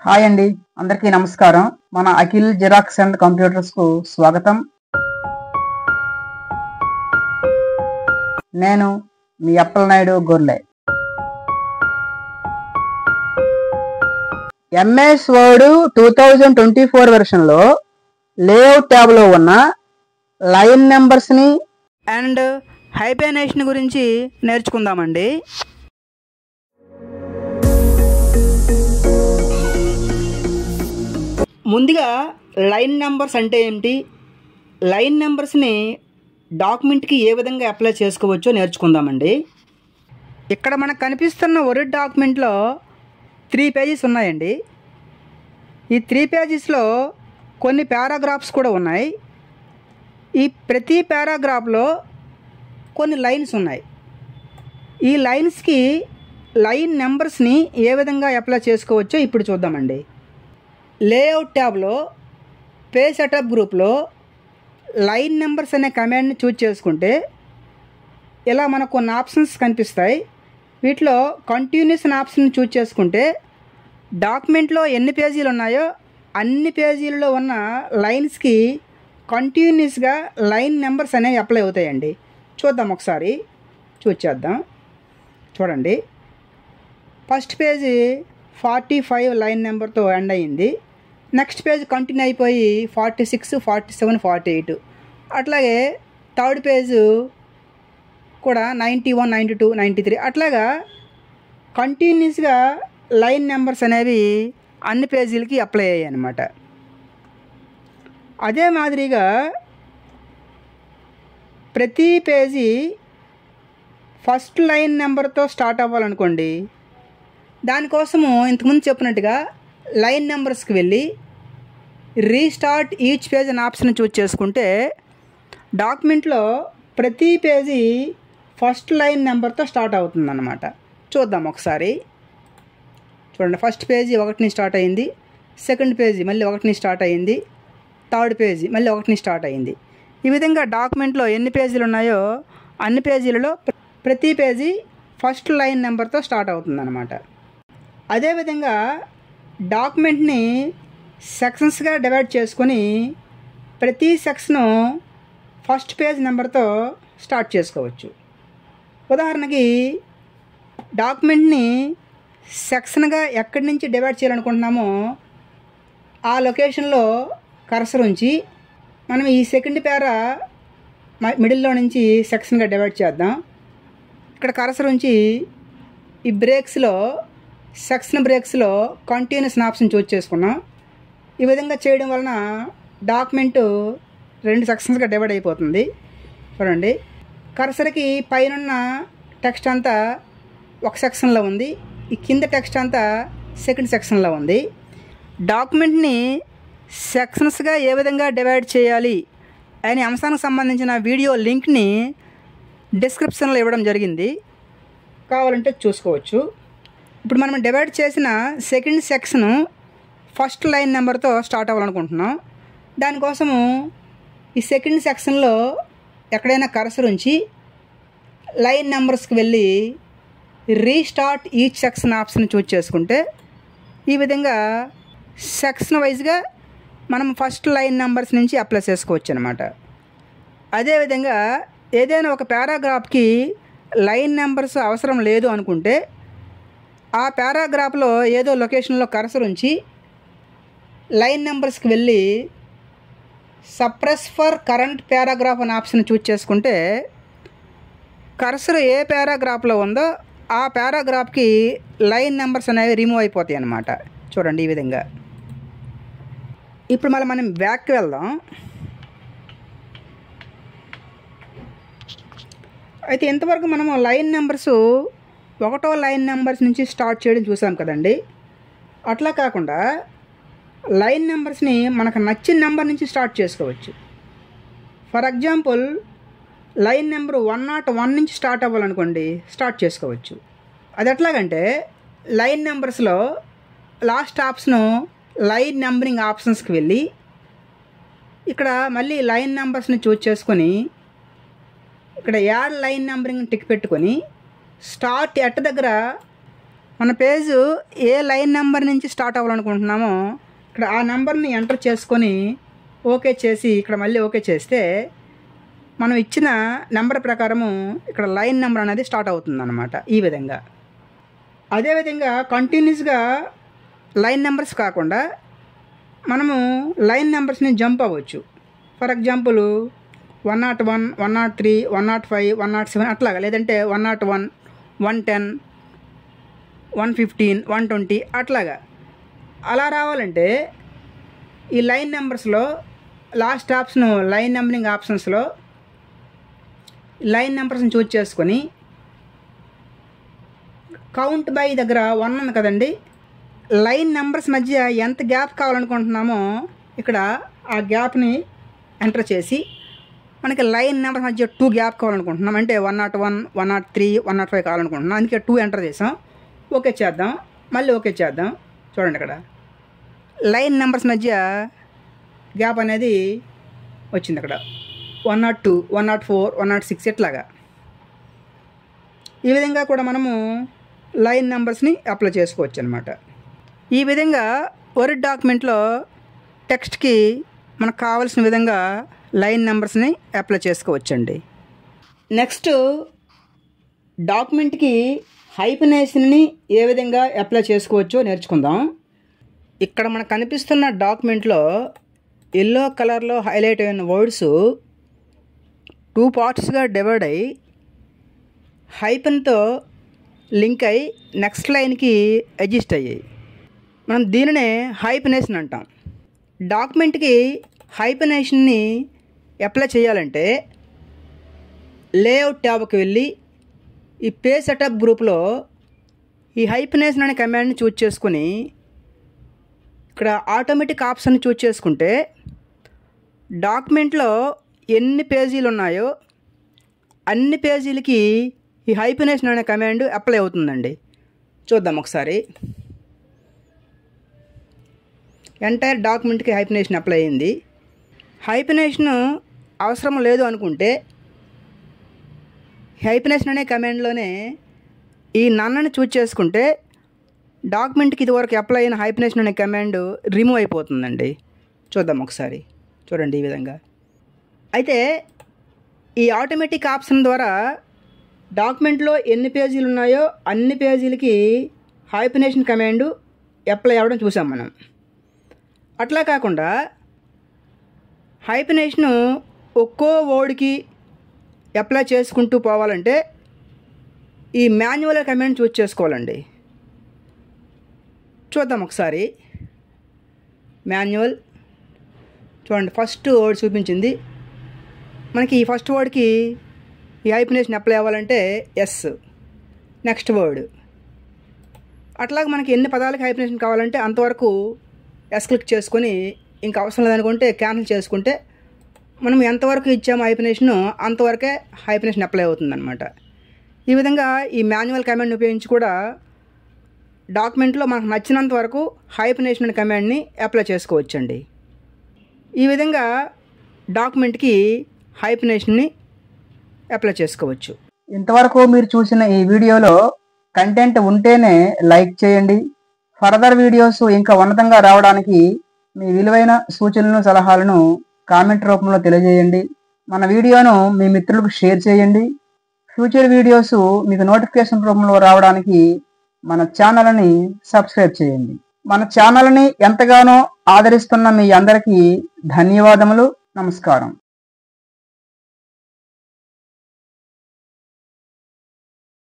Hi అండి, అందరికీ నమస్కారం. మన అఖిల్ జిరాక్స్ అండ్ కంప్యూటర్స్ కు స్వాగతం. నేను మీ అప్పలనాయుడు గొర్లె. ఎంఎస్ వర్డ్ 2024 వెర్షన్లో లేఅవుట్ ట్యాబ్లో ఉన్న లైన్ నెంబర్స్ని అండ్ హైబర్నేషన్ గురించి నేర్చుకుందామండి. ముందుగా లైన్ నెంబర్స్ అంటే ఏమిటి, లైన్ నెంబర్స్ని డాక్యుమెంట్కి ఏ విధంగా అప్లై చేసుకోవచ్చో నేర్చుకుందామండి. ఇక్కడ మనకు కనిపిస్తున్న వర్డ్ డాక్యుమెంట్లో 3 పేజెస్ ఉన్నాయండి. ఈ 3 పేజెస్లో కొన్ని పారాగ్రాఫ్స్ కూడా ఉన్నాయి. ఈ ప్రతి పారాగ్రాఫ్లో కొన్ని లైన్స్ ఉన్నాయి. ఈ లైన్స్కి లైన్ నెంబర్స్ని ఏ విధంగా అప్లై చేసుకోవచ్చో ఇప్పుడు చూద్దామండి. లేఅవుట్ ట్యాబ్లో పేజ్ సెటప్ గ్రూప్లో లైన్ నెంబర్స్ అనే కమాండ్ని చూజ్ చేసుకుంటే ఇలా మనకు కొన్ని ఆప్షన్స్ కనిపిస్తాయి. వీటిలో కంటిన్యూస్ అనే ఆప్షన్ చూజ్ చేసుకుంటే డాక్యుమెంట్లో ఎన్ని పేజీలు ఉన్నాయో అన్ని పేజీలలో ఉన్న లైన్స్కి కంటిన్యూస్గా లైన్ నెంబర్స్ అనేవి అప్లై అవుతాయండి. చూద్దాం, ఒకసారి చూజ్ చేద్దాం. చూడండి, ఫస్ట్ పేజీ 45 లైన్ నెంబర్తో ఎండ్ అయ్యింది. నెక్స్ట్ పేజ్ కంటిన్యూ అయిపోయి 46, 47, 48. అట్లాగే థర్డ్ పేజు కూడా 91, 92, 93 అట్లాగా కంటిన్యూస్గా లైన్ నెంబర్స్ అనేవి అన్ని పేజీలకి అప్లై అయ్యాయి అన్నమాట. అదే మాదిరిగా ప్రతి పేజీ ఫస్ట్ లైన్ నెంబర్తో స్టార్ట్ అవ్వాలనుకోండి, దానికోసము ఇంతకుముందు చెప్పినట్టుగా లైన్ నెంబర్స్కి వెళ్ళి రీస్టార్ట్ ఈచ్ పేజ్ అనే ఆప్షన్ చూజ్ చేసుకుంటే డాక్యుమెంట్లో ప్రతి పేజీ ఫస్ట్ లైన్ నెంబర్తో స్టార్ట్ అవుతుందన్నమాట. చూద్దాం ఒకసారి. చూడండి, ఫస్ట్ పేజీ 1 స్టార్ట్ అయింది, సెకండ్ పేజీ మళ్ళీ 1 స్టార్ట్ అయింది, థర్డ్ పేజీ మళ్ళీ 1 స్టార్ట్ అయింది. ఈ విధంగా డాక్యుమెంట్లో ఎన్ని పేజీలు ఉన్నాయో అన్ని పేజీలలో ప్రతి పేజీ ఫస్ట్ లైన్ నెంబర్తో స్టార్ట్ అవుతుందన్నమాట. అదేవిధంగా డాక్యుమెంట్ని సెక్షన్స్గా డివైడ్ చేసుకొని ప్రతి సెక్షను ఫస్ట్ పేజ్ నెంబర్తో స్టార్ట్ చేసుకోవచ్చు. ఉదాహరణకి డాక్యుమెంట్ని సెక్షన్గా ఎక్కడి నుంచి డివైడ్ చేయాలనుకుంటున్నామో ఆ లొకేషన్లో కర్సర్ ఉంచి మనం ఈ సెకండ్ పేరా మిడిల్లో నుంచి సెక్షన్గా డివైడ్ చేద్దాం. ఇక్కడ కర్సర్ ఉంచి ఈ బ్రేక్స్లో సెక్షన్ బ్రేక్స్లో కంటిన్యూస్ ఆప్షన్ చూజ్ చేసుకున్నాం. ఈ విధంగా చేయడం వలన డాక్యుమెంటు 2 సెక్షన్స్గా డివైడ్ అయిపోతుంది. చూడండి, కర్సర్కి పైన టెక్స్ట్ అంతా ఒక సెక్షన్లో ఉంది, ఈ కింద టెక్స్ట్ అంతా సెకండ్ సెక్షన్లో ఉంది. డాక్యుమెంట్ని సెక్షన్స్గా ఏ విధంగా డివైడ్ చేయాలి అనే అంశానికి సంబంధించిన వీడియో లింక్ని డిస్క్రిప్షన్లో ఇవ్వడం జరిగింది, కావాలంటే చూసుకోవచ్చు. ఇప్పుడు మనం డివైడ్ చేసిన సెకండ్ సెక్షన్ ఫస్ట్ లైన్ నెంబర్తో స్టార్ట్ అవ్వాలనుకుంటున్నాం. దానికోసము ఈ సెకండ్ సెక్షన్లో ఎక్కడైనా కర్సర్ ఉంచి లైన్ నెంబర్స్కి వెళ్ళి restart each section option choose చేసుకుంటే ఈ విధంగా సెక్షన్ వైజ్గా మనం ఫస్ట్ లైన్ నెంబర్స్ నుంచి అప్లై చేసుకోవచ్చు అన్నమాట. అదేవిధంగా ఏదైనా ఒక పారాగ్రాఫ్కి లైన్ నెంబర్స్ అవసరం లేదు అనుకుంటే ఆ పారాగ్రాఫ్లో ఏదో లొకేషన్లో కర్సర్ ఉంచి లైన్ నెంబర్స్కి వెళ్ళి సప్రెస్ ఫర్ కరెంట్ పారాగ్రాఫ్ అనే ఆప్షన్ చూజ్ చేసుకుంటే కర్సర్ ఏ పారాగ్రాఫ్లో ఉందో ఆ పారాగ్రాఫ్కి లైన్ నెంబర్స్ అనేవి రిమూవ్ అయిపోతాయి అన్నమాట. చూడండి, ఈ విధంగా. ఇప్పుడు మళ్ళీ మనం బ్యాక్కి వెళ్దాం. అయితే ఇంతవరకు మనము లైన్ నెంబర్స్ 1వ లైన్ నెంబర్స్ నుంచి స్టార్ట్ చేయడం చూసాం కదండి. అట్లా కాకుండా లైన్ నెంబర్స్ని మనకు నచ్చిన నెంబర్ నుంచి స్టార్ట్ చేసుకోవచ్చు. ఫర్ ఎగ్జాంపుల్ లైన్ నెంబర్ 101 నుంచి స్టార్ట్ అవ్వాలనుకోండి, స్టార్ట్ చేసుకోవచ్చు. అది ఎట్లాగంటే లైన్ నెంబర్స్లో లాస్ట్ ఆప్షను లైన్ నెంబరింగ్ ఆప్షన్స్కి వెళ్ళి ఇక్కడ మళ్ళీ లైన్ నెంబర్స్ని చూజ్ చేసుకొని ఇక్కడ యాడ్ లైన్ నెంబరింగ్ టిక్ పెట్టుకొని స్టార్ట్ ఎట్ దగ్గర మన పేజ్ ఏ లైన్ నెంబర్ నుంచి స్టార్ట్ అవ్వాలనుకుంటున్నామో ఇక్కడ ఆ నెంబర్ని ఎంటర్ చేసుకొని ఓకే చేసి ఇక్కడ మళ్ళీ ఓకే చేస్తే మనం ఇచ్చిన నెంబర్ ప్రకారము ఇక్కడ లైన్ నెంబర్ అనేది స్టార్ట్ అవుతుంది అన్నమాట. ఈ విధంగా అదేవిధంగా కంటిన్యూస్గా లైన్ నెంబర్స్ కాకుండా మనము లైన్ నెంబర్స్ని జంప్ అవ్వచ్చు. ఫర్ ఎగ్జాంపుల్ 101, 103, 105, 107 అట్లాగా, లేదంటే 101, 110, 115, 120 అట్లాగా. అలా రావాలంటే ఈ లైన్ నెంబర్స్లో లాస్ట్ ఆప్షన్ లైన్ నెంబరింగ్ ఆప్షన్స్లో లైన్ నెంబర్స్ని చూజ్ చేసుకొని కౌంట్ బై దగ్గర 1 ఉంది కదండి, లైన్ నెంబర్స్ మధ్య ఎంత గ్యాప్ కావాలనుకుంటున్నామో ఇక్కడ ఆ గ్యాప్ని ఎంటర్ చేసి మనకి లైన్ నెంబర్స్ మధ్య 2 గ్యాప్ కావాలనుకుంటున్నాం, అంటే 101, 103, 105 కావాలనుకుంటున్నాం. అందుకే 2 ఎంటర్ చేసాం. ఓకే చేద్దాం, మళ్ళీ ఓకే చేద్దాం. చూడండి ఇక్కడ లైన్ నెంబర్స్ మధ్య గ్యాప్ అనేది వచ్చింది. ఇక్కడ 102, 104, 106 ఇట్లాగా. ఈ విధంగా కూడా మనము లైన్ నెంబర్స్ని అప్లై చేసుకోవచ్చు అనమాట. ఈ విధంగా వర్డ్ డాక్యుమెంట్లో టెక్స్ట్కి మనకు కావాల్సిన విధంగా లైన్ నెంబర్స్ని అప్లై చేసుకోవచ్చండి. నెక్స్ట్ డాక్యుమెంట్కి హైఫెనేషన్ని ఏ విధంగా అప్లై చేసుకోవచ్చో నేర్చుకుందాం. ఇక్కడ మనకు కనిపిస్తున్న డాక్యుమెంట్లో ఎల్లో కలర్లో హైలైట్ అయిన వర్డ్స్ 2 పార్ట్స్గా డివైడ్ అయ్యి హైఫెన్తో లింక్ అయ్యి నెక్స్ట్ లైన్కి అడ్జస్ట్ అయ్యాయి. మనం దీనినే హైఫెనేషన్ అంటాం. డాక్యుమెంట్కి హైఫెనేషన్ని అప్లై చేయాలంటే లేఅవుట్ ట్యాబ్కి వెళ్ళి ఈ పేజ్ సెటప్ గ్రూప్లో ఈ హైఫెనేషన్ అనే కమాండ్ని చూజ్ చేసుకొని ఇక్కడ ఆటోమేటిక్ ఆప్షన్ చూజ్ చేసుకుంటే డాక్యుమెంట్లో ఎన్ని పేజీలు ఉన్నాయో అన్ని పేజీలకి ఈ హైఫెనేషన్ అనే కమాండ్ అప్లై అవుతుందండి. చూద్దాం ఒకసారి. ఎంటైర్ డాక్యుమెంట్కి హైఫెనేషన్ అప్లై అయింది. హైఫెనేషన్ అవసరం లేదు అనుకుంటే హైఫెనేషన్ అనే కమాండ్లోనే ఈ నన్నని చూజ్ చేసుకుంటే డాక్యుమెంట్కి ఇదివరకు అప్లై అయిన హైఫెనేషన్ అనే కమాండ్ రిమూవ్ అయిపోతుందండి. చూద్దాం ఒకసారి. చూడండి ఈ విధంగా. అయితే ఈ ఆటోమేటిక్ ఆప్షన్ ద్వారా డాక్యుమెంట్లో ఎన్ని పేజీలు ఉన్నాయో అన్ని పేజీలకి హైఫెనేషన్ కమాండ్ అప్లై అవ్వడం చూసాం మనం. అట్లా కాకుండా హైఫెనేషను ఒక్కో వర్డ్కి అప్లై చేసుకుంటూ పోవాలంటే ఈ మాన్యువల్ కమాండ్ చూజ్ చేసుకోవాలండి. చూద్దాం ఒకసారి. మాన్యువల్ చూడండి, ఫస్ట్ వర్డ్ చూపించింది మనకి. ఈ ఫస్ట్ వర్డ్కి ఈ హైఫెనేషన్ అప్లై అవ్వాలంటే ఎస్, నెక్స్ట్ వర్డ్. అట్లాగే మనకి ఎన్ని పదాలకి హైఫెనేషన్ కావాలంటే అంతవరకు ఎస్ క్లిక్ చేసుకొని, ఇంకా అవసరం లేదనుకుంటే క్యాన్సిల్ చేసుకుంటే మనం ఎంతవరకు ఇచ్చామో హైఫెనేషన్ అంతవరకే హైఫెనేషన్ అప్లై అవుతుందన్నమాట. ఈ విధంగా ఈ మాన్యువల్ కమాండ్ని ఉపయోగించి కూడా డాక్యుమెంట్లో మనకు నచ్చినంత వరకు హైఫెనేషన్ అనే కమాండ్ని అప్లై చేసుకోవచ్చండి. ఈ విధంగా డాక్యుమెంట్కి హైఫెనేషన్ని అప్లై చేసుకోవచ్చు. ఇంతవరకు మీరు చూసిన ఈ వీడియోలో కంటెంట్ ఉంటేనే లైక్ చేయండి. ఫర్దర్ వీడియోస్ ఇంకా ఉన్నతంగా రావడానికి మీ విలువైన సూచనలను సలహాలను కామెంట్ రూపంలో తెలియజేయండి. మన వీడియోను మీ మిత్రులకు షేర్ చేయండి. ఫ్యూచర్ వీడియోస్ మీకు నోటిఫికేషన్ రూపంలో రావడానికి మన ఛానల్ని సబ్స్క్రైబ్ చేయండి. మన ఛానల్ని ఎంతగానో ఆదరిస్తున్న మీ అందరికీ ధన్యవాదములు. నమస్కారం.